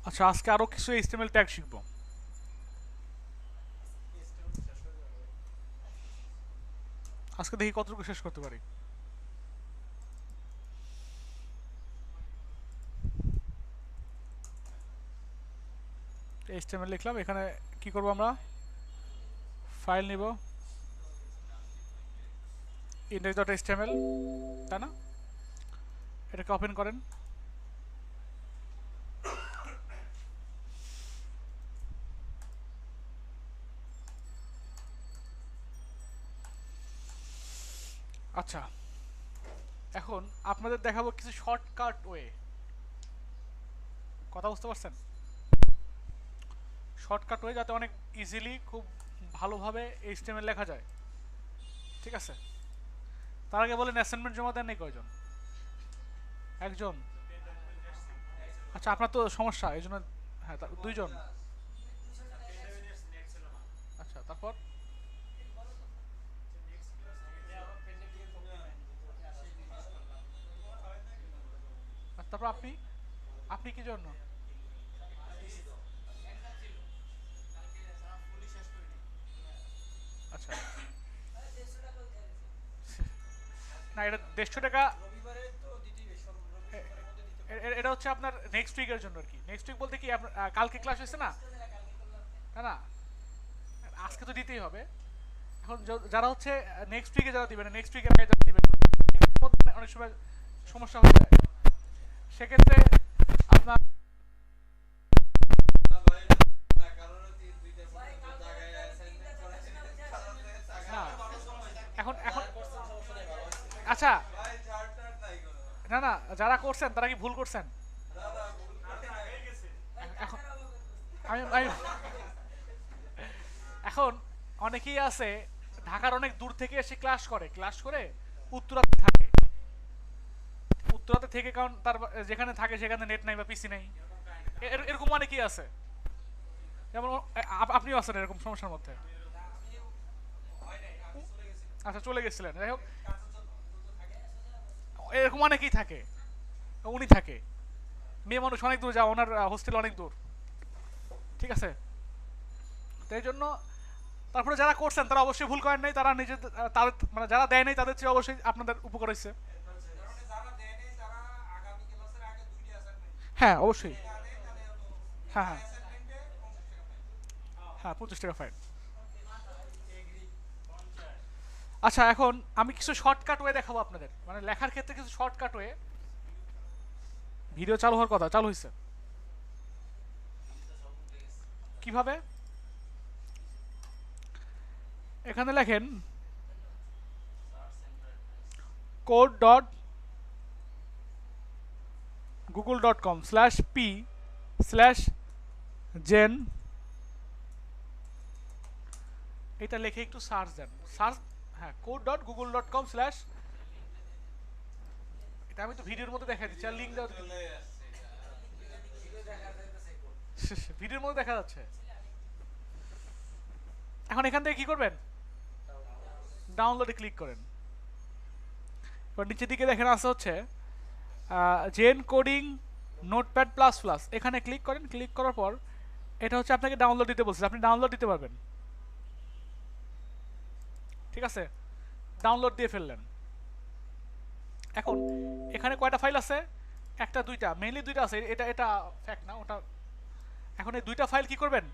আচ্ছা, আজকে আরো কিছু এইচটিএমএল ট্যাগ শিখবো। আজকে দেখি কতটুকু শেষ করতে পারি। এইচটিএমএল লিখলাম, এখানে কি করব আমরা? ফাইল নিব, index.html, তাই না? এটাকে ওপেন করেন। আচ্ছা, এখন আপনাদের দেখাবো কিছু শর্টকাট ওয়ে। কথা বুঝতে পারছেন? শর্টকাট ওয়ে যাতে অনেক ইজিলি, খুব ভালোভাবে এইচটিএমএল লেখা যায়। ঠিক আছে, তার আগে বলেন অ্যাসাইনমেন্ট জমা দেন নাই কয়জন? একজন? আচ্ছা, আপনার তো সমস্যা এই জন্য। হ্যাঁ, দুইজন। আচ্ছা, তারপর? আর তারপর আপনি আপনি কি জন্য? আচ্ছা, না, এটা 150 টাকা। এটা হচ্ছে আপনার নেক্সট উইকের জন্য আর কি। নেক্সট উইক বলতে কি, আপনার কালকে ক্লাস হয়েছে না? না না, আজকে তো দিতেই হবে। এখন যারা হচ্ছে নেক্সট উইকে যারা দিবেন, নেক্সট উইকের আগে যারা দিবেন, অনেক সময় সমস্যা হয়ে যায়। সেক্ষেত্রে আপনার না, এখন এখন আচ্ছা, না না, যারা করছেন তারা কি ভুল করছেন? এখন আমি এখন অনেকেই আছে ঢাকার অনেক দূর থেকে এসে ক্লাস করে উত্তরাতে থাকে। উত্তরাতে থেকে, কারণ তার যেখানে থাকে সেখানে নেট নাই বা পিসি নাই। এরকম অনেকেই আছে। যেমন আপনিও আছেন এরকম সমস্যার মধ্যে। আচ্ছা, চলে গেছিলেন, যাই হোক। এরকম অনেকেই থাকে। উনি থাকে, মেয়ে মানুষ, অনেক দূর যাওয়া, ওনার হোস্টেল অনেক দূর। ঠিক আছে, তাই জন্য তারপরে যারা করছেন তারা অবশ্যই ভুল করেন নাই। তারা নিজেদের তাদের মানে যারা দেয় নাই তাদের চেয়ে অবশ্যই আপনাদের উপকার হয়েছে। হ্যাঁ, অবশ্যই। হ্যাঁ হ্যাঁ হ্যাঁ, 25 টাকা ফাইন। আচ্ছা, এখন আমি কিছু শর্টকাট ওয়ে দেখাবো আপনাদের, মানে লেখার ক্ষেত্রে কিছু শর্টকাট ওয়ে। ভিডিও চালু হওয়ার কথা, চালু হয়েছে। কিভাবে? এখানে লেখেন code.google.com/p/gen। এটা লিখে একটু সার্চ দেন, সার্চ। হ্যাঁ, code.google.com/, এটা আমি তো ভিডিওর মধ্যে দেখা দিচ্ছি, আর লিঙ্ক দাও। ভিডিওর মধ্যে দেখা যাচ্ছে। এখন এখান থেকে কি করবেন? ডাউনলোডে ক্লিক করেন। এবার নিচের দিকে দেখেন আছে হচ্ছে zen coding notepad plus plus, এখানে ক্লিক করেন। ক্লিক করার পর এটা হচ্ছে আপনাকে ডাউনলোড দিতে বলছে, আপনি ডাউনলোড দিতে পারবেন। ঠিক আছে, ডাউনলোড দিয়ে ফেললেন। এখন এখানে কয়টা ফাইল আছে? একটা, দুইটা, মেইনলি দুইটা আছে। এটা এটা ফ্যাক্ট না, ওটা। এখন এই দুইটা ফাইল কি করবেন?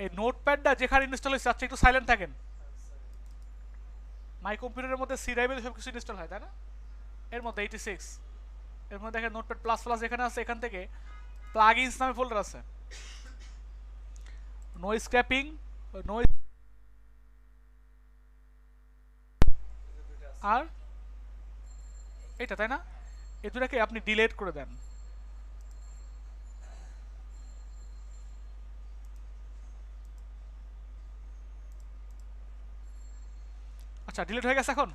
এই নোটপ্যাডটা যেখানে ইনস্টল হয়েছে, আচ্ছা একটু সাইলেন্ট থাকেন। মাই কম্পিউটারের মধ্যে সি ড্রাইভে সব কিছু ইনস্টল হয়, তাই না? এর মধ্যে 86, এর মধ্যে দেখেন নোটপ্যাড প্লাস প্লাস এখানে আছে। এখান থেকে প্লাগইনস নামে ফোল্ডার আছে, নো স্ক্র্যাপিং, নো, আর এটা, তাই না? এই দুটাকে আপনি ডিলিট করে দেন। আচ্ছা, ডিলিট হয়ে গেছে। এখন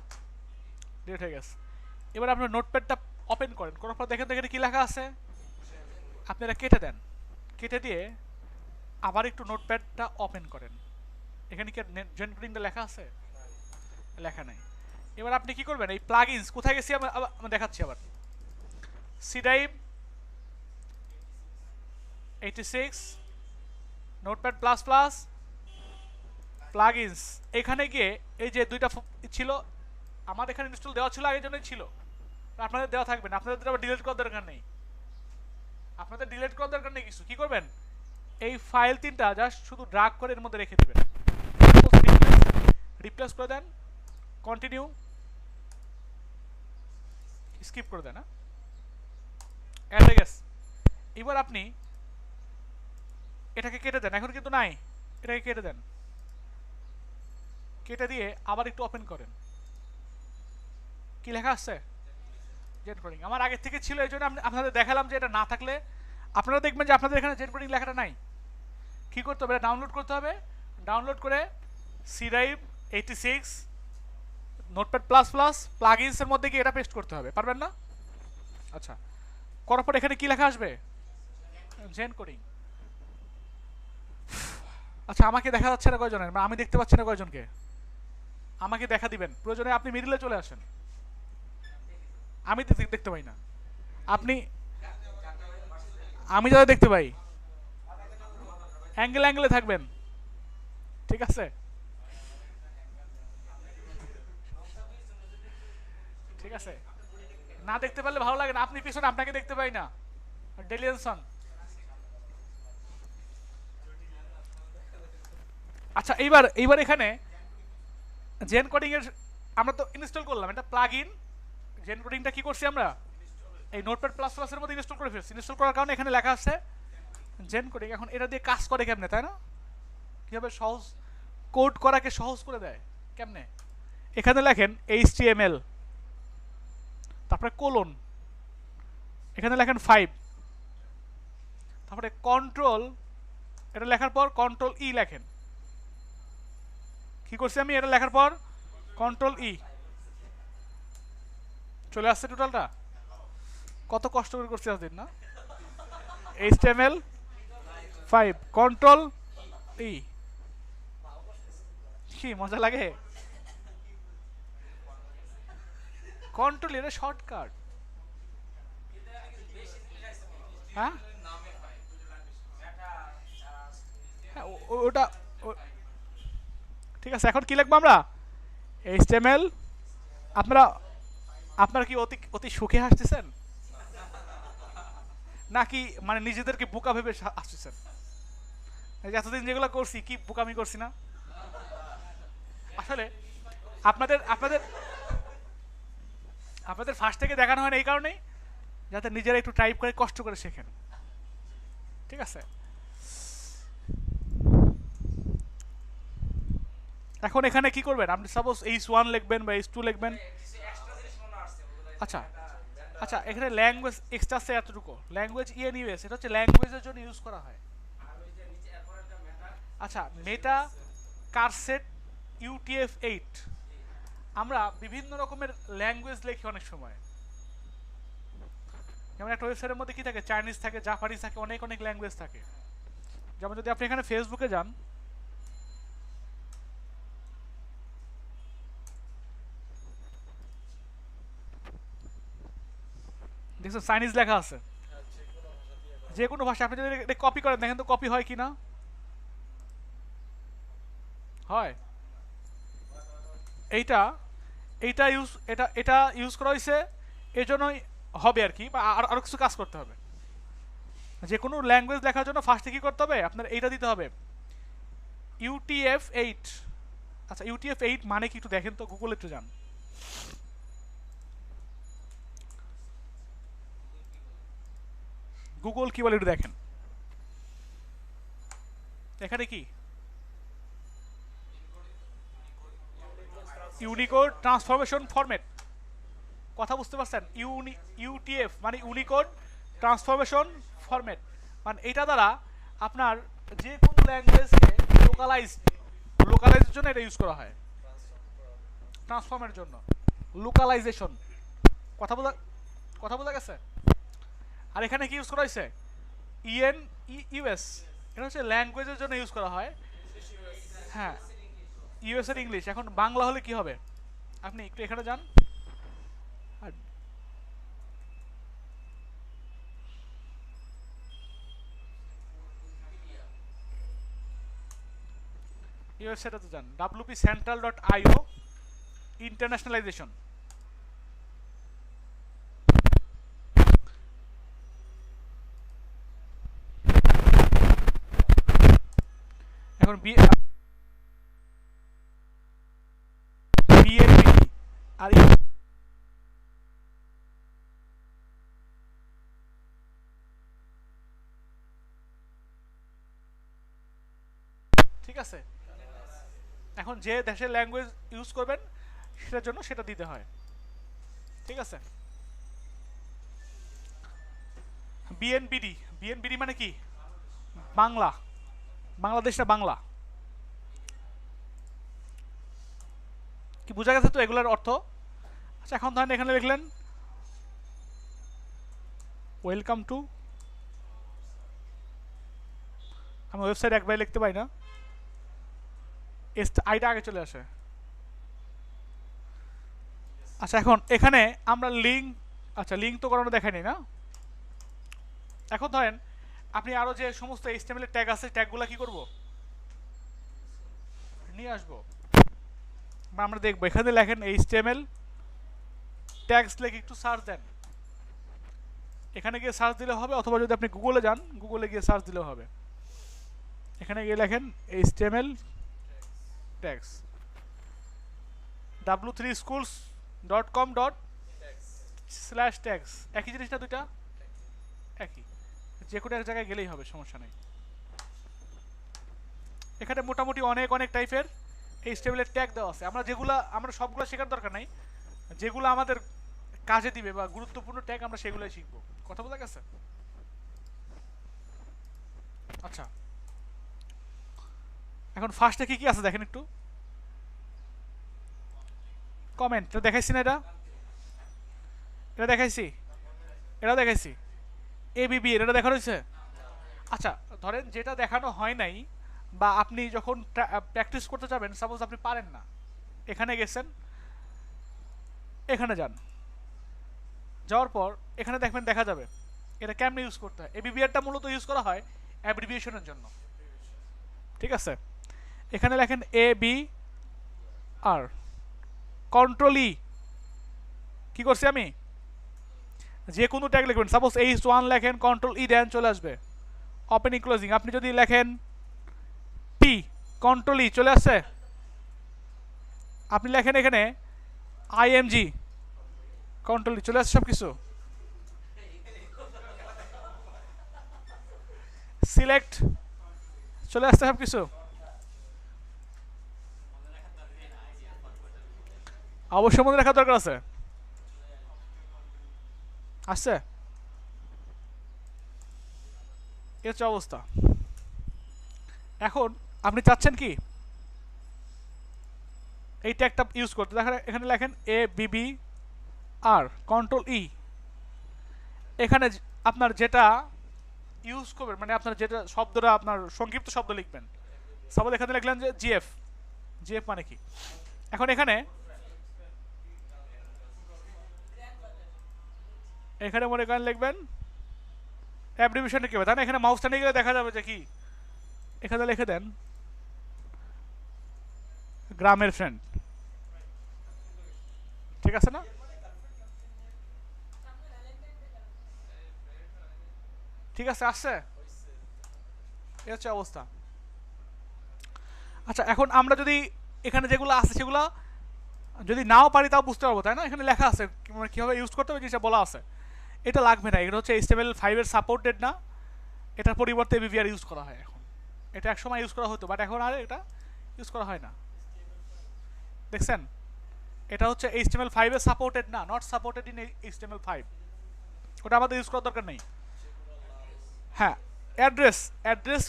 ডিলিট হয়ে গেছে। এবার আপনার নোটপ্যাডটা ওপেন করেন, করার পর দেখেন দেখেন কি লেখা আছে। আপনি এটা কেটে দেন, কেটে দিয়ে আবার একটু নোটপ্যাডটা ওপেন করেন। এখানে কি জেনারেটিংটা লেখা আছে? লেখা নাই। এবার আপনি কি করবেন? এই প্লাগইনস কোথায় গেছি আমি দেখাচ্ছি আবার। C drive, 86 notepad plus plus plugins. এখানে গিয়ে এই যে দুইটা ছিল আমার এখানে ইনস্টল দেওয়া ছিল আগের জন্যই ছিল, আপনাদের দেওয়া থাকবে না, আপনাদের আবার ডিলিট করার দরকার নেই, আপনাদের ডিলিট করার দরকার নেই কিছু। কি করবেন, এই ফাইল তিনটা জাস্ট শুধু ড্রাগ করে এর মধ্যে রেখে দিবেন, রিপ্লেস করে দেন, কন্টিনিউ, স্কিপ করে দেন, অ্যাড হয়ে গেছে। এবার আপনি এটাকে কেটে দেন, এখন কিন্তু নাই, এটাকে কেটে দেন, কেটে দিয়ে আবার একটু ওপেন করেন। কি লেখা আসছে? জেন কোডিং আমার আগে থেকে ছিল, এই জন্য আপনাদের দেখালাম যে এটা না থাকলে আপনারা দেখবেন যে আপনাদের এখানে জেন কোডিং লেখাটা নাই। কি করতে হবে, এটা ডাউনলোড করতে হবে, ডাউনলোড করে C drive 86 notepad plus plus প্লাগইনসের মধ্যে গিয়ে এটা পেস্ট করতে হবে, পারবেন না? আচ্ছা, করার পর এখানে কি লেখা আসবে? Zen coding. আচ্ছা, আমাকে দেখা যাচ্ছে না কয়জনের, আমি দেখতে পাচ্ছি না কয়জনকে, আমাকে দেখা দিবেন, প্রয়োজনে আপনি মিডিলে চলে আসেন, আমি দেখতে পাই না, আপনি, আমি যারা দেখতে পাই অ্যাঙ্গেল অ্যাঙ্গেলে থাকবেন, ঠিক আছে? ঠিক আছে, না দেখতে পারলে ভালো লাগে না, আপনি পিছনে আপনাকে দেখতে পাই না, ডেলিয়েনসন। আচ্ছা, এইবার এখানে জেন কোডিং এর আমরা তো ইনস্টল করলাম, এটা প্লাগ ইন জেন কোডিংটা কি করছি আমরা এই নোটপ্যাড প্লাস প্লাস এর মধ্যে ইনস্টল করে ফেলছি, ইনস্টল করার কারণে এখানে লেখা আছে জেন কোডিং। এখন এটা দিয়ে কাজ করে কেমনে, তাই না? কিভাবে সহজ কোড করাকে সহজ করে দেয় কেমনে, এখানে লেখেন HTML, তারপরে কোলন, এখানে লেখেন 5, তারপরে কন্ট্রোল, এটা লেখার পর কন্ট্রোল ই লেখেন। কি করছি আমি, এটা লেখার পর কন্ট্রোল ই, চলে আসছে টোটালটা। কত কষ্ট করে করছি আজদিন না, HTML 5 কন্ট্রোল ই, কি মজা লাগে, কন্ট্রোল এর শর্টকাট। হ্যাঁ হ্যাঁ, ওটা ঠিক আছে। এখন কি লিখবো আমরা, HTML। আপনারা আপনারা কি অতি অতি সুখে হাসতেছেন নাকি মানে নিজেদেরকে বোকা ভেবে হাসতেছেন? এতদিন যেগুলো করছি কি বোকামি করছি না? আসলে আপনাদের আপনাদের আপনাদের ফার্স্ট থেকে দেখানো হয় না এই কারণেই যাতে নিজেরা একটু টাইপ করে কষ্ট করে শেখেন, ঠিক আছে? এখন এখানে কি করবেন আপনি, সাপোজ H1 লিখবেন বা H2 লিখবেন। আচ্ছা আচ্ছা, এখানে ল্যাঙ্গুয়েজ এক্সট্রা আছে এতটুকু, ল্যাঙ্গুয়েজ ইএনইউএস, এটা হচ্ছে ল্যাঙ্গুয়েজের জন্য ইউজ করা হয়। আচ্ছা, মেটা কারসেট UTF-8, আমরা বিভিন্ন রকমের ল্যাঙ্গুয়েজ লিখি অনেক সময়, যেমন একটা ওয়েবসাইটের মধ্যে কি থাকে, চাইনিজ থাকে, জাপানিজ থাকে, অনেক অনেক ল্যাঙ্গুয়েজ থাকে। যেমন যদি আপনি এখানে ফেসবুকে যান, দেখছেন চাইনিজ লেখা আছে, যে কোনো ভাষা। আপনি যদি এটা কপি করেন দেখেন তো কপি হয় কি না, হয়। এইটা এইটা ইউজ এটা এটা ইউজ করা হয়েছে এই জন্যই হবে আর কি, বা আরও কিছু কাজ করতে হবে। যে কোনো ল্যাঙ্গুয়েজ লেখার জন্য ফার্স্টে কী করতে হবে, আপনার এইটা দিতে হবে UTF-8। আচ্ছা, UTF-8 মানে কি একটু দেখেন তো, গুগলে একটু যান, গুগল কি বলে একটু দেখেন। এখানে কি ইউনিকোড ট্রান্সফরমেশন ফরম্যাট, কথা বুঝতে পারছেন? UTF মানে ইউনিকোড ট্রান্সফরমেশন ফরম্যাট, মানে এটা দ্বারা আপনার যে কোনো ল্যাঙ্গুয়েজকে লোকালাইজের জন্য এটা ইউজ করা হয়, ট্রান্সফর্মের জন্য, লোকালাইজেশন। কথা বোঝা গেছে? আর এখানে কি ইউজ করা হয়েছে, ENEUS, এটা হচ্ছে ল্যাঙ্গুয়েজের জন্য ইউজ করা হয়। হ্যাঁ, ইউএস এর ইংলিশ। এখন বাংলা হলে কি হবে, আপনি একটু এখানে যান, আর এই ওয়েবসাইটে যান wpcentral.io ইন্টারন্যাশনালাইজেশন। এখন বিএনপি আর ঠিক আছে। এখন যে দেশের ল্যাঙ্গুয়েজ ইউজ করবেন সেটার জন্য সেটা দিতে হয়, ঠিক আছে। বিএনপিডি, বিএনপিডি মানে কি? বাংলা, বাংলাদেশ না বাংলা। কি বোঝা গেছে তো এগুলোর অর্থ? আচ্ছা এখন ধরেন এখানে লিখলেন ওয়েলকাম টু, আমি ওয়েবসাইট একবারে লিখতে পারি না, আইটা আগে চলে আসে। আচ্ছা এখন এখানে আমরা লিঙ্ক, আচ্ছা লিঙ্ক তো করানো দেখায়নি না। এখন ধরেন আপনি আরো যে সমস্ত HTML এর ট্যাগ আছে ট্যাগগুলো কি করব, নিয়ে আসবো বা আমরা দেখবো। এখানে লেখেন HTML ট্যাগস লিখে একটু সার্চ দেন, এখানে গিয়ে সার্চ দিলে হবে, অথবা যদি আপনি গুগলে যান গুগলে গিয়ে সার্চ দিলেও হবে। এখানে গিয়ে লেখেন HTML ট্যাগস w3schools.com/tags, একই জিনিসটা দুইটা একই, যে কোনো এক জায়গায় গেলেই হবে, সমস্যা নেই। এখানে মোটামুটি অনেক অনেক টাইপের HTML এর ট্যাগ দেওয়া আছে। আমরা সবগুলো শেখার দরকার নাই, যেগুলো আমাদের কাজে দিবে বা গুরুত্বপূর্ণ ট্যাগ আমরা সেগুলোই শিখবো। কথা বলা গেছে? আচ্ছা এখন ফার্স্টে কি কি আছে দেখেন একটু। কমেন্ট, এটা দেখাইছি না? এটা দেখাইছি, এটা দেখাইছি। ABB এটা দেখানো হয়েছে। আচ্ছা ধরেন যেটা দেখানো হয় নাই, বা আপনি যখন প্র্যাকটিস করতে যাবেন, সাপোজ আপনি পারেন না, এখানে গেছেন, এখানে যান, যাওয়ার পর এখানে দেখবেন দেখা যাবে এটা কেমনে ইউজ করতে হয়। ABBRটা মূলত ইউজ করা হয় অ্যাব্রিভিয়েশনের জন্য, ঠিক আছে। এখানে লেখেন ABR, কন্ট্রোল ই, কি করছি আমি, যে কোনো ট্যাগ লিখবেন, সাপোজ H1 লেখেন, কন্ট্রোল ই দেন, চলে আসবে ওপেনিং ক্লোজিং। আপনি যদি লেখেন P, কন্ট্রোল ই, চলে আসছে। আপনি লেখেন এখানে IMG, কন্ট্রোল ই, চলে আসছে সব কিছু। সিলেক্ট, চলে আসছে সব কিছু। অবশ্যই মনে রাখার দরকার আছে, আসছে। এ হচ্ছে অবস্থা। এখন আপনি চাচ্ছেন কি এই ট্যাগটা ইউজ করতে, দেখেন এখানে লেখেন ABBR, কন্ট্রোল ই। এখানে আপনার যেটা ইউজ করবেন, মানে আপনার যেটা শব্দটা, আপনার সংক্ষিপ্ত শব্দ লিখবেন, সাপোজ এখানে লিখলেন যে GF, GF মানে কি। এখন এখানে মনে করেন লিখবেন অ্যাব্রিভিয়েশনটা কি হবে, তাই না? এখানে মাউসটা নিয়ে গেলে দেখা যাবে যে কি, এখানে লিখে দেন গ্রামের ফ্রেন্ড, ঠিক আছে না? ঠিক আছে, আসছে। এ হচ্ছে অবস্থা। আচ্ছা এখন আমরা যদি এখানে যেগুলো আছে সেগুলো যদি নাও পারি তাও বুঝতে পারবো, তাই না? এখানে লেখা আছে কীভাবে ইউজ করতে হবে, জিনিসটা বলা আছে। এটা লাগবে না, এটা হচ্ছে HTML5 এর সাপোর্টেড না, এটার পরিবর্তে ABBR ইউজ করা হয় এখন। এটা এক সময় ইউজ করা হতো, বাট এখন আর এটা ইউজ করা হয় না। দেখছেন, এটা হচ্ছে HTML5 এর সাপোর্টেড না, নট সাপোর্টেড ইন HTML5, ওটা আমাদের ইউজ করার দরকার নেই। হ্যাঁ, অ্যাড্রেস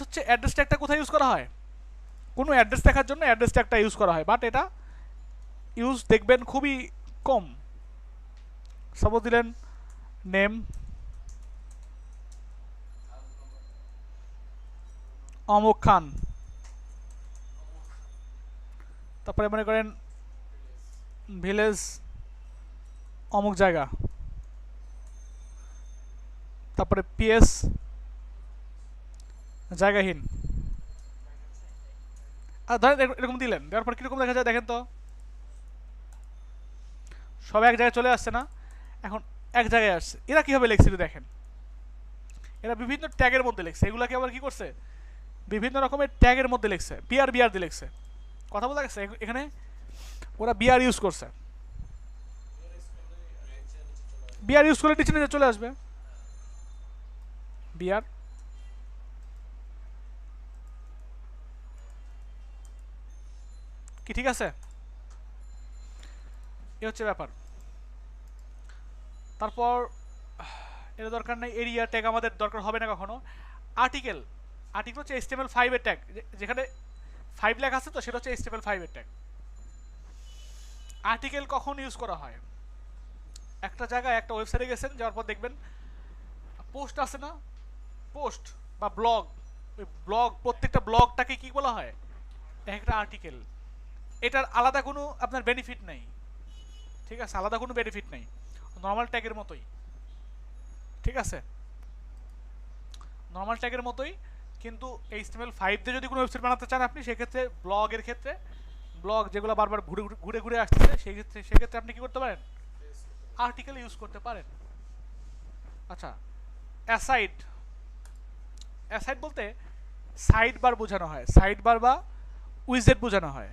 হচ্ছে, অ্যাড্রেস ট্যাগটা কোথায় ইউজ করা হয়? কোনো অ্যাড্রেস দেখার জন্য অ্যাড্রেস ট্যাগটা ইউজ করা হয়, বাট এটা ইউজ দেখবেন খুবই কম। সাপোজ দিলেন নেম অমুক খান, তারপরে মনে করেন ভিলেজ অমুক জায়গা, তারপরে PS জায়গাহীন। ধরেন এরকম দিলেন, দেওয়ার পর কীরকম দেখা যায় দেখেন তো, সব এক জায়গায় চলে আসছে না? এখন এক জায়গায় আসছে, এরা কীভাবে লিখছিল দেখেন, এরা বিভিন্ন ট্যাগের মধ্যে লিখছে, এগুলাকে আবার কী করছে, বিভিন্ন রকমের ট্যাগের মধ্যে লিখছে, বিআর বিআর দিয়ে লিখছে। কথা বলা গেছে এখানে, ওরা বিআর ইউজ করছে, বিআর ইউজ করে নিচে নিচে চলে আসবে বিআর। কি ঠিক আছে? এ হচ্ছে ব্যাপার। তারপর এর দরকার নেই, এরিয়া ট্যাগ আমাদের দরকার হবে না কখনো। আর্টিকেল, আর্টিকেল হচ্ছে HTML5 এর ট্যাগ, যেখানে 5 লেখা আছে তো সেটা হচ্ছে HTML5 এর ট্যাগ। আর্টিকেল কখন ইউজ করা হয়, একটা জায়গায় একটা ওয়েবসাইটে গেছেন, যাওয়ার পর দেখবেন পোস্ট আছে না, পোস্ট বা ব্লগ, ওই ব্লগ, প্রত্যেকটা ব্লগটাকে কি বলা হয়, একটা আর্টিকেল। এটার আলাদা কোনো আপনার বেনিফিট নেই, ঠিক আছে, আলাদা কোনো বেনিফিট নেই, নর্মাল ট্যাগের মতোই, ঠিক আছে, নর্মাল ট্যাগের মতোই। কিন্তু HTML5 দিয়ে যদি কোনো ওয়েবসাইট বানাতে চান আপনি, সেক্ষেত্রে ব্লগের ক্ষেত্রে, ব্লগ যেগুলো বারবার ঘুরে ঘুরে ঘুরে আসতেছে, সেই ক্ষেত্রে সেক্ষেত্রে আপনি কি করতে পারেন, আর্টিকেল ইউজ করতে পারেন। আচ্ছা, অ্যাসাইড, অ্যাসাইড বলতে সাইড বার বোঝানো হয়, সাইড বার বা উইজেট বোঝানো হয়।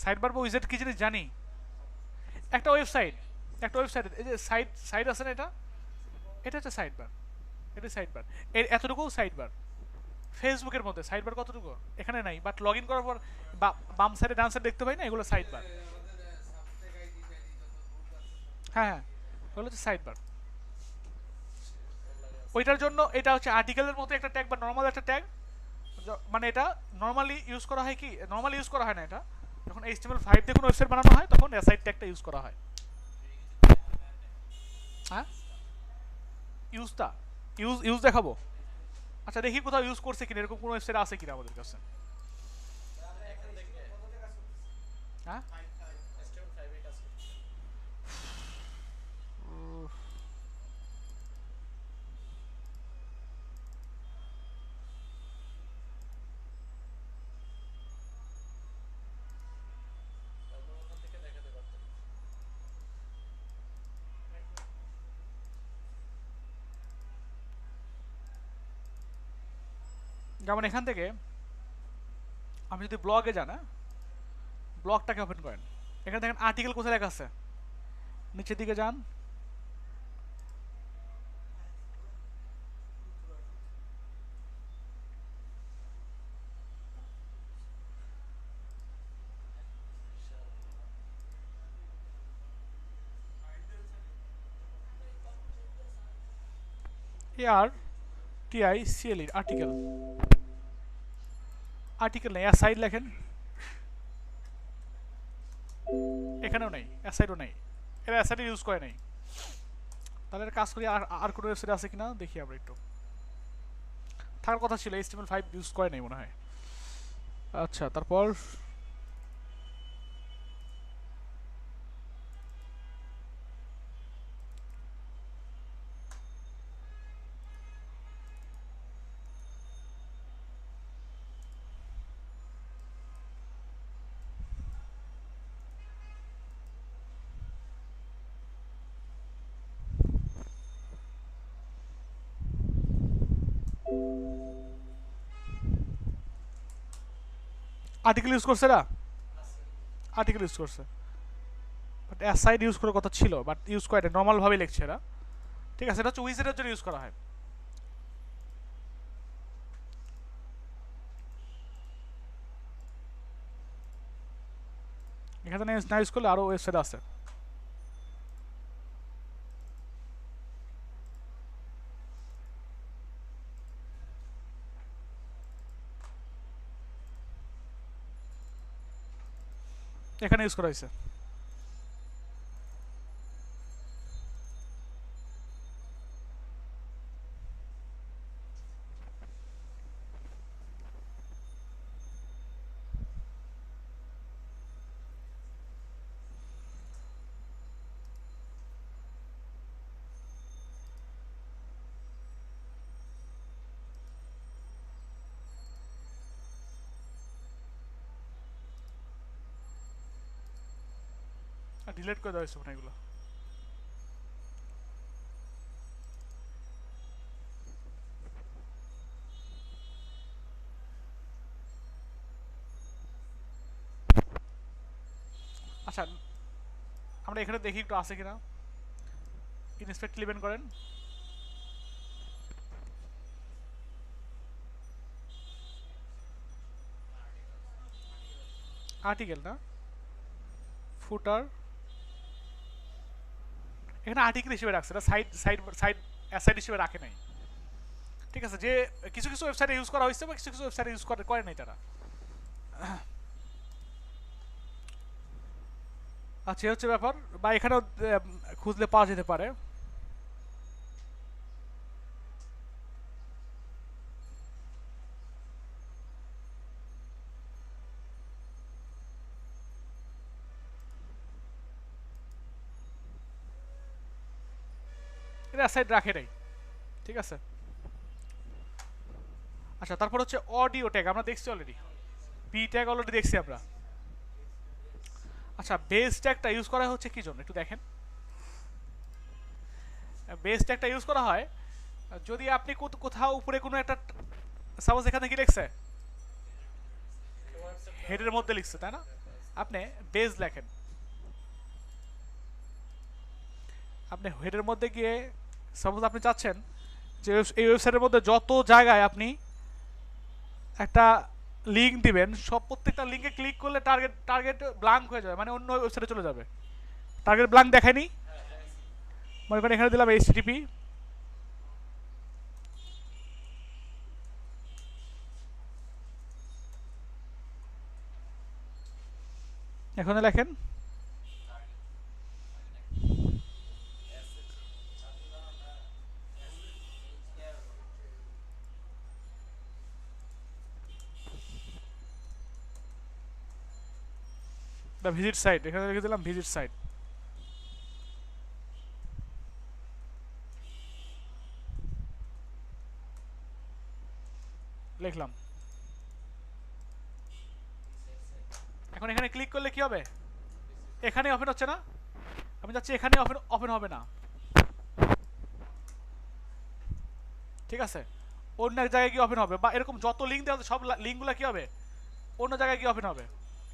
সাইড বার বা উইজেট কি জিনিস জানি, একটা ওয়েবসাইট, একটা ওয়েবসাইট, এই যে সাইড সাইড আছে না, এটা, এটা হচ্ছে সাইড বার, এটা সাইড বার, এর এতটুকু সাইড বার। ফেসবুকের মধ্যে সাইড বার কতটুকু, এখানে নাই, বাট লগ ইন করার পর বাম সাইডে ডান সাইড দেখতে পাই না, এগুলো সাইড বার। হ্যাঁ হ্যাঁ, ওগুলো হচ্ছে সাইড বার। ওইটার জন্য এটা হচ্ছে আর্টিকেলের মতো একটা ট্যাগ বা নর্মাল একটা ট্যাগ, মানে এটা নর্মালি ইউজ করা হয়, কি নর্মালি ইউজ করা হয় না, এটা যখন HTML5 দিয়ে কোনো ওয়েবসাইট বানানো হয় তখন অ্যাসাইড ট্যাগটা ইউজ করা হয়। হ্যাঁ, ইউজটা, ইউজ ইউজ দেখাবো। আচ্ছা দেখি কোথাও ইউজ করছে কিনা, এরকম কোনো ওয়েবসাইট আছে কিনা আমাদের কাছে। হ্যাঁ, যেমন এখান থেকে আমি যদি ব্লগে যান, হ্যাঁ, ব্লগটাকে ওপেন করেন, এখানে দেখেন আর্টিকেল কোথায় লেখা আছে, নিচের দিকে যান, ARTICLE, আর্টিকেল, আর্টিকেল নেই, অ্যাসাইড লেখেন, এখানেও নেই, অ্যাসাইডও নেই, এরা অ্যাসাইড ইউজ করে নাই। তাহলে কাজ করি, আর আর কোনো ওয়েবসাইট আছে কিনা দেখি আমরা একটু, থাকার কথা ছিল, HTML5 ইউজ করে নাই মনে হয়। আচ্ছা, তারপর আর্টিকেল ইউজ করছে না, আর্টিকেল ইউজ করছে, বাট অ্যাসাইড ইউজ করার কথা ছিল, বাট ইউজ করে নর্মালভাবে লিখছে এরা, ঠিক আছে, এটা হচ্ছে উইজেটের জন্য ইউজ করা হয়। এখানে না ইউজ করলে আরও ওয়েবসাইট আছে। এখানে ইউজ করা হয়েছে। ডিলিট করে দেওয়া হয়েছে মনে হয় এগুলো। আচ্ছা আমরা এখানে দেখি একটু আছে কিনা। ইনস্পেক্ট লিভেন করেন। আর্টিকেল না, ফুটার এখানে আর্টিকেল হিসেবে রাখছে, এটা সাইড সাইড সাইড অ্যাসাইড হিসেবে রাখে নাই। ঠিক আছে, যে কিছু কিছু ওয়েবসাইটে ইউজ করা হয়েছে বা কিছু কিছু ওয়েবসাইটে ইউজ করে নাই তারা। আচ্ছা হচ্ছে ব্যাপার, বা এখানেও খুঁজলে পাওয়া যেতে পারে। এটা সাইড রাখে নাই, ঠিক আছে। আচ্ছা তারপর হচ্ছে অডিও ট্যাগ আমরা দেখছি অলরেডি, পি ট্যাগ অলরেডি দেখছি আমরা। আচ্ছা বেস ট্যাগটা ইউজ করা হচ্ছে কি জন্য একটু দেখেন। বেস ট্যাগটা ইউজ করা হয় যদি আপনি কোথাও উপরে কোনো একটা, সাপোজ এখানে কি লিখছে, হেডের মধ্যে লিখছে তাই না, আপনি বেস লেখেন, আপনি হেডের মধ্যে গিয়ে সাপোজ আপনি চাচ্ছেন যে এই ওয়েবসাইটের মধ্যে যত জায়গায় আপনি একটা লিঙ্ক দিবেন, সব প্রত্যেকটা লিঙ্কে ক্লিক করলে টার্গেট টার্গেট ব্ল্যাঙ্ক হয়ে যাবে, মানে অন্য ওয়েবসাইটে চলে যাবে। টার্গেট ব্ল্যাঙ্ক দেখায়নি, মনে করেন এখানে দিলাম এইচটিটিপি, এখানে লেখেন দ্য ভিজিট সাইট, এখানে লিখে দিলাম ভিজিট সাইট, লিখলাম। এখন এখানে ক্লিক করলে কি হবে, এখানে ওপেন হচ্ছে না, আমি যাচ্ছি এখানে ওপেন ওপেন হবে না, ঠিক আছে, অন্য এক জায়গায় গিয়ে ওপেন হবে, বা এরকম যত লিঙ্ক দেওয়া সব লিঙ্কগুলো কি হবে অন্য জায়গায় গিয়ে ওপেন হবে,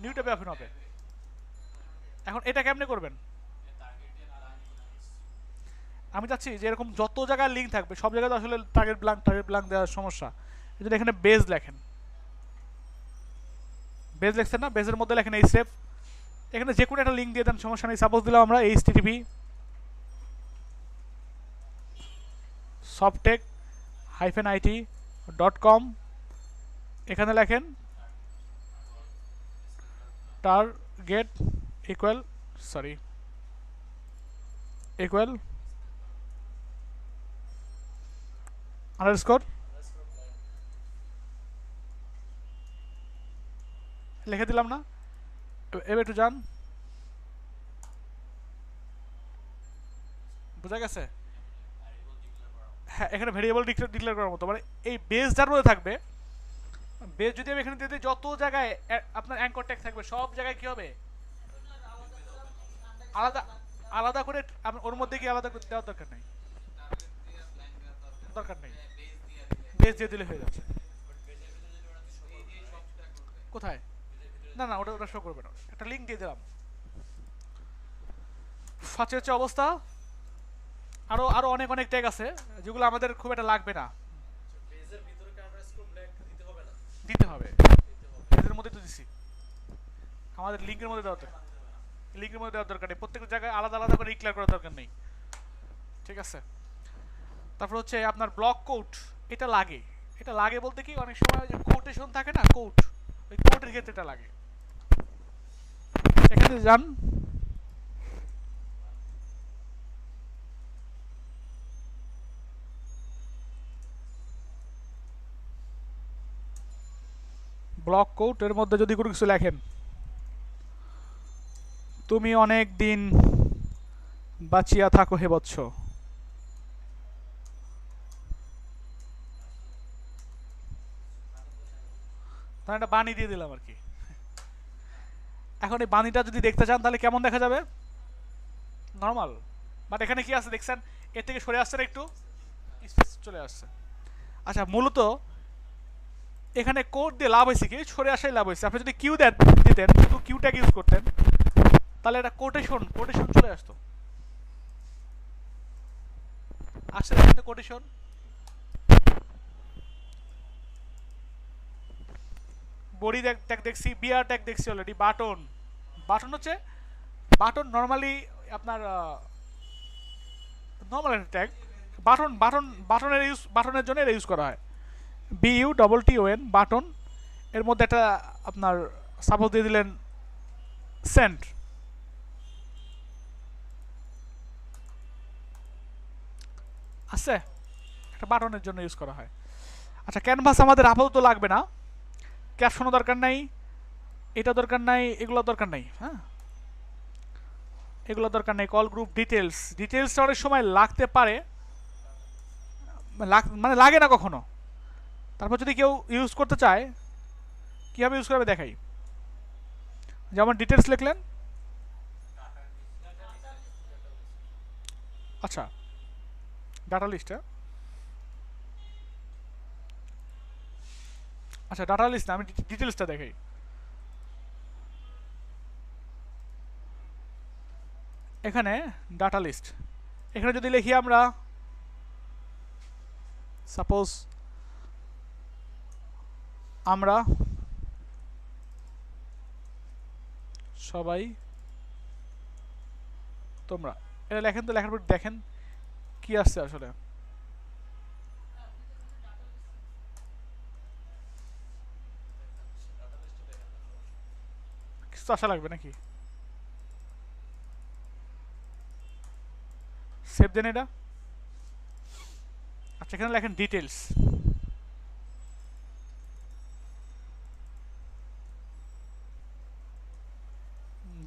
নিউ ট্যাবে ওপেন হবে। এখন এটা কেমনে করবেন, আমি চাচ্ছি যে এরকম যত জায়গায় লিঙ্ক থাকবে সব জায়গায় তো আসলে টার্গেট ব্ল্যাঙ্ক দেওয়ার সমস্যা, এই জন্য এখানে বেজ লেখেন, বেজ লেখছেন না, বেজের মধ্যে লেখেন এই সেফ, এখানে যে কোনো একটা লিঙ্ক দিয়ে দেন, সমস্যা নেই। সাপোজ দিলাম আমরা http softech-it.com, এখানে লেখেন টার্গেট ইকুয়াল আন্ডারস্কোর লিখে দিলাম না, এবার একটু যান, বোঝা গেছে। হ্যাঁ এখানে ভেরিয়েবল ডিক্লেয়ার করার মতো, মানে এই বেস যার মধ্যে থাকবে, বেস যদি আমি এখানে দিয়ে দিই যত জায়গায় আপনার অ্যাঙ্কর ট্যাগ থাকবে সব জায়গায় কি হবে আলাদা আলাদা করে, ওর মধ্যে কি আলাদা করে দেওয়ার দরকার নেই, দরকার নেই, বেস দিয়ে দিলে হয়ে যাচ্ছে। কোথায়, না না ওটা ওটা শো করবে না, একটা লিঙ্ক দিয়ে দিলাম। ফাঁচে হচ্ছে অবস্থা, আরো আরো অনেক অনেক ট্যাগ আছে যেগুলো আমাদের খুব একটা লাগবে না, দিতে হবে, এদের মধ্যে তো দিছি, আমাদের লিঙ্কের মধ্যে দেওয়া দরকার, লিঙ্কের মধ্যে দেওয়ার দরকার নেই, প্রত্যেকটা জায়গায় আলাদা আলাদা করে ডিক্লেয়ার করার দরকার নেই, ঠিক আছে। তারপর হচ্ছে আপনার ব্লক কোড, এটা লাগে, এটা লাগে বলতে কি অনেক সময় যে কোটেশন থাকে না, কোড, ওই কোডের ক্ষেত্রে এটা লাগে। এখানে যান, ব্লক কোড এর মধ্যে যদি কোনো কিছু লেখেন, তুমি অনেক দিন বাঁচিয়া থাকো হে বৎস, তাহলে একটা বাণী দিয়ে দিলাম আর কি। এখন এই বাণীটা যদি দেখতে চান তাহলে কেমন দেখা যাবে, নর্মাল, বাট এখানে কি আছে দেখছেন, এর থেকে সরে আসছে না একটু, স্পেস চলে আসছে। আচ্ছা, মূলত এখানে কোড দিয়ে লাভ হয়েছে কি, সরে আসাই লাভ হয়েছে। আপনি যদি কিউ দিতেন, শুধু কিউ ট্যাগ ইউজ করতেন, তাহলে এটা কোটেশন চলে আসতো। আসছে দেখেন তো কোটেশন। বডি ট্যাগ দেখছি, বিআর ট্যাগ দেখছি অলরেডি। বাটন হচ্ছে, বাটন নর্মালি আপনার নর্মাল একটা ট্যাগ। বাটনের জন্য এটা ইউজ করা হয়। BUTTON button. এর মধ্যে একটা আপনার সাপোজ দিয়ে দিলেন সেন্ড, আছে একটা বাটনের জন্য ইউজ করা হয়। আচ্ছা, ক্যানভাস আমাদের আপাতত লাগবে না, ক্যাপশনও দরকার নাই, এটা দরকার নাই, এগুলো দরকার নাই। হ্যাঁ, এগুলো দরকার নেই। কল গ্রুপ ডিটেলসটা অনেক সময় লাগতে পারে, মানে লাগে না কখনো। তারপর যদি কেউ ইউজ করতে চায়, কীভাবে ইউজ করবে দেখাই। যেমন ডিটেলস লিখলেন, আচ্ছা ডাটা লিস্ট, আচ্ছা ডাটা লিস্ট না, আমি ডিটেলসটা দেখাই। এখানে ডাটা লিস্ট, এখানে যদি লিখি আমরা সাপোজ আমরা সবাই তোমরা, এটা লেখেন তো, লেখার পর দেখেন কি আসছে আসলে। কিছু আসা লাগবে নাকি? সেভ দেন এটা। আচ্ছা, এখানে লেখেন ডিটেলস,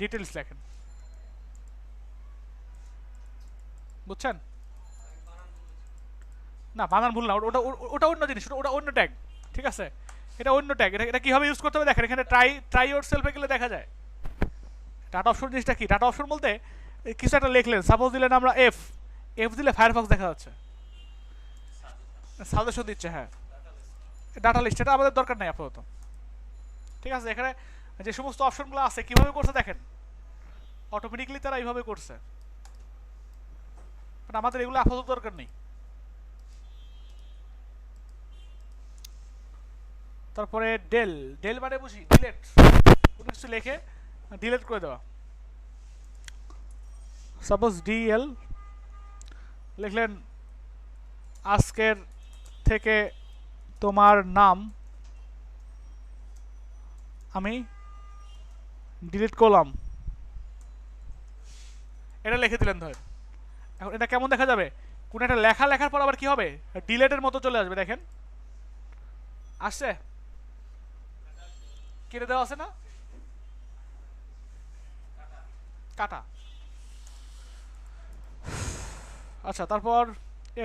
ডিটেলস লেখেন, বুঝছেন? না, বানান ভুল না, ওটা ওটা অন্য জিনিস, ওটা অন্য ট্যাগ, ঠিক আছে? এটা অন্য ট্যাগ। এটা কীভাবে ইউজ করতে হবে দেখেন, এখানে ট্রাই ইউর সেলফে গেলে দেখা যায়। ডাটা অপশন জিনিসটা কি? ডাটা অপশন বলতে কিছু একটা লিখলেন, সাপোজ দিলেন আমরা এফ দিলে ফায়ারফক্স দেখা যাচ্ছে, সাজেশন দিচ্ছে। হ্যাঁ, ডাটা লিস্ট, এটা আমাদের দরকার নাই আপাতত, ঠিক আছে? এখানে যে সমস্ত অপশনগুলো আছে কীভাবে করছে দেখেন, অটোমেটিকলি তারা এইভাবে করছে, মানে আমাদের এগুলো আপাতত দরকার নেই। তারপরে ডেল মানে বুঝি ডিলেট, কোনো কিছু লিখে ডিলেট করে দেওয়া। সাপোজ ডিএল লিখলেন, আজকের থেকে তোমার নাম আমি ডিলিট করলাম, এটা লিখে দিলেন ধরেন। এখন এটা কেমন দেখা যাবে? কোনো একটা লেখার পর আবার কি হবে, ডিলেটের মতো চলে আসবে। দেখেন আসছে, কেটে দেওয়া আছে না, কাটা। আচ্ছা, তারপর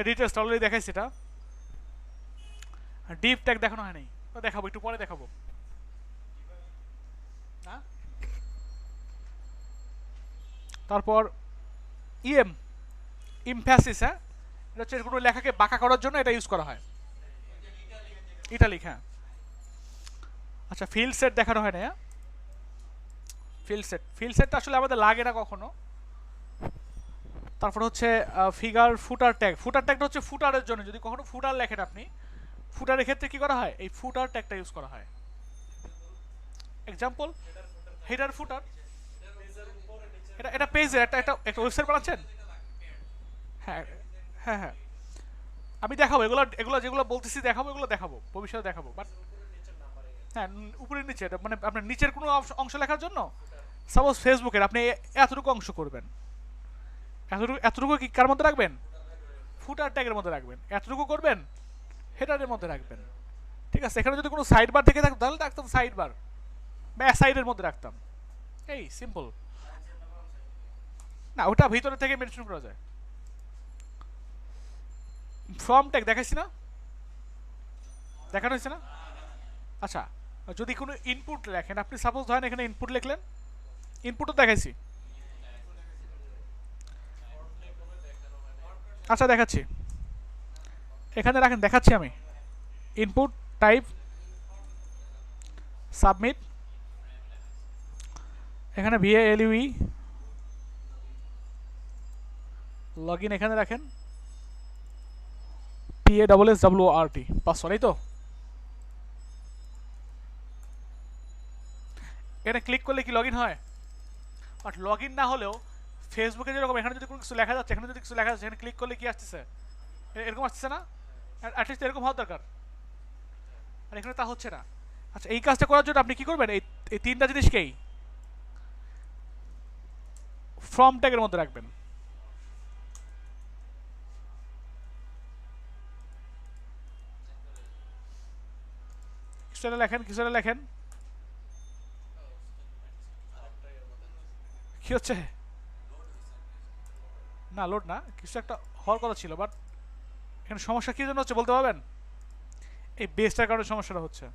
ডিটেলস অলরেডি দেখাইছি, এটা ডিপ ট্যাগ দেখানো হয় নাই, দেখাবো একটু পরে দেখাবো। তারপর ইমফ্যাসিস, হ্যাঁ, এটা হচ্ছে কোনো লেখাকে বাঁকা করার জন্য এটা ইউজ করা হয়, ইটালিক। হ্যাঁ, আচ্ছা ফিল্ড সেট দেখানো হয় না, হ্যাঁ, ফিল্ড সেটটা আসলে আমাদের লাগে না কখনো। তারপর হচ্ছে ফিগার ফুটার ট্যাগটা হচ্ছে ফুটারের জন্য, যদি কখনো ফুটার লেখেন আপনি, ফুটারের ক্ষেত্রে কি করা হয়, এই ফুটার ট্যাগটা ইউজ করা হয়। এক্সাম্পল, হেডার ফুটার, এটা পেজের একটা ওয়েবসাইট বানাচ্ছেন। হ্যাঁ হ্যাঁ হ্যাঁ, আমি দেখাবো এগুলো যেগুলো বলতেছি দেখাবো ভবিষ্যতে দেখাবো। বাট হ্যাঁ, উপরের নিচে, মানে আপনার নিচের কোনো অংশ লেখার জন্য, সাপোজ ফেসবুকের আপনি এতটুকু অংশ করবেন, এতটুকু কি কার মধ্যে রাখবেন, ফুটার ট্যাগের মধ্যে রাখবেন। এতটুকু করবেন হেডারের মধ্যে রাখবেন, ঠিক আছে? এখানে যদি কোনো সাইড বার থেকে থাকতো তাহলে রাখতাম সাইড বার বা সাইডের মধ্যে রাখতাম, এই সিম্পল। না, ওটা ভিতরে থেকে মেনশন করা যায়। ফর্ম ট্যাগ দেখাইছি না, দেখানো হয়েছে না? আচ্ছা, যদি কোনো ইনপুট লেখেন আপনি, সাপোজ ধরেন এখানে ইনপুট লিখলেন, ইনপুটও দেখাইছি। আচ্ছা দেখাচ্ছি, এখানে রাখেন, দেখাচ্ছি আমি। ইনপুট, টাইপ, সাবমিট, এখানে VALUE, লগ ইন এখানে রাখেন, PASSWORD, পাসওয়ার্ড, এই তো। এখানে ক্লিক করলে কি লগ ইন হয়? বাট লগ ইন না হলেও ফেসবুকে যেরকম এখানে যদি কোনো কিছু লেখা যাচ্ছে, এখানে যদি কিছু লেখা যাচ্ছে, এখানে ক্লিক করলে কি আসতেছে? এরকম আসতেছে না? অ্যাটলিস্ট এরকম হওয়ার দরকার, আর এখানে তা হচ্ছে না। আচ্ছা, এই কাজটা করার জন্য আপনি কি করবেন? এই তিনটা জিনিসকেই ফ্রম ট্যাগের মধ্যে রাখবেন। কিছুটা লেখেন, কিছুটা লেখেন, কি হচ্ছে? না, লোড না, কিছু একটা হওয়ার কথা ছিল, বাট এখানে সমস্যা কী জন্য হচ্ছে বলতে পারবেন? এই বেসটার কারণে সমস্যাটা হচ্ছে,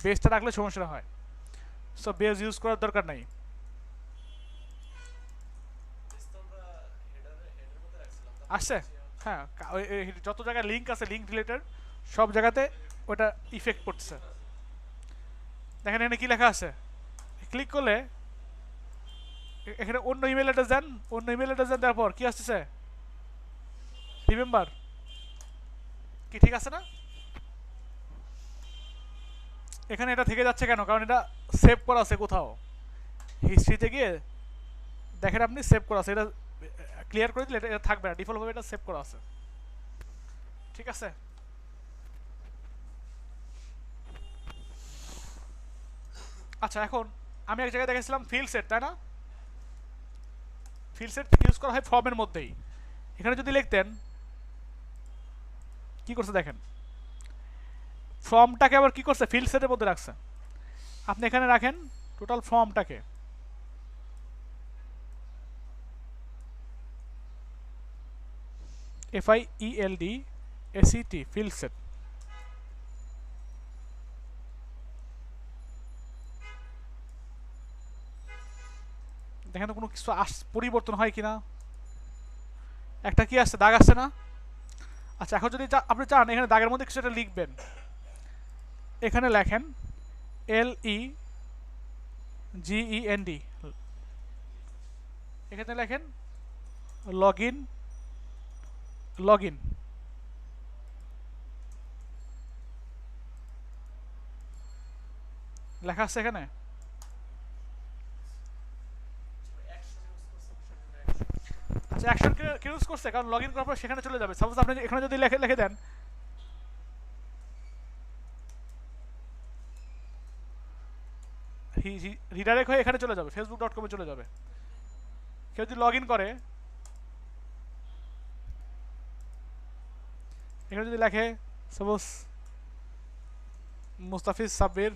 বেসটা রাখলে সমস্যাটা হয়। সো বেস ইউজ করার দরকার নাই। আসছে? হ্যাঁ, যত জায়গায় লিঙ্ক আছে, লিঙ্ক রিলেটেড সব জায়গাতে ওটা ইফেক্ট পড়ছে। দেখেন এখানে কি লেখা আছে, ক্লিক করলে এখানে অন্য ইমেল অ্যাড্রেস দেন, অন্য ইমেল অ্যাড্রেস দেন, দেওয়ার পর কি আসতেছে? রিমেম্বার। কি ঠিক আছে না? এখানে এটা থেকে যাচ্ছে কেন? কারণ এটা সেভ করা আছে কোথাও, হিস্ট্রিতে গিয়ে দেখেন আপনি সেভ করা আছে। এটা ক্লিয়ার করে দিলে এটা থাকবে না, ডিফল্টভাবে এটা সেভ করা আছে। ঠিক আছে? আচ্ছা, এখন আমি এক জায়গায় দেখেছিলাম ফিল্ড সেট, তাই না? ফিল্ড সেট ইউজ করা হয় ফর্মের মধ্যেই। এখানে যদি লিখতেন, কি করছে দেখেন, ফর্মটাকে আবার কি করছে, ফিল্ড সেটের মধ্যে রাখছে। আপনি এখানে রাখেন টোটাল ফর্মটাকে, FIELD SET, ফিল্ড সেট। দেখেন তো কোনো কিছু পরিবর্তন হয় কিনা। একটা কি আসছে, দাগ আসছে না? আচ্ছা, এখন যদি আপনি চান এখানে দাগের মধ্যে কিছু একটা লিখবেন, এখানে লেখেন LEGEND, এখানে লেখেন লগ ইন, লগ ইন লেখা আছে এখানে। আচ্ছা, অ্যাকশন কে ইউজ করছে? কারণ লগ ইন করার পর সেখানে চলে যাবে। সাপোজ আপনি এখানে যদি লিখে দেন রিডাইরেক্ট হয়ে এখানে চলে যাবে, facebook.com এ চলে যাবে। কেউ যদি লগ ইন করে, এখানে যদি লেখে সাপোজ মুস্তাফিজ সাব্বির,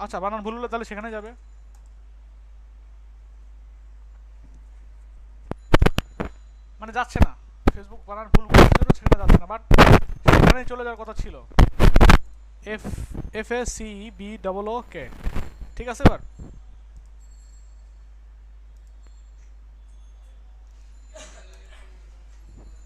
আচ্ছা বানান ভুল হলে তাহলে সেখানে যাবে। মানে যাচ্ছে না, ফেসবুক বানান ভুল করার জন্য সেখানে যাচ্ছে না, বাট সেখানেই চলে যাওয়ার কথা ছিল। FACEBOOK, ঠিক আছে? এবার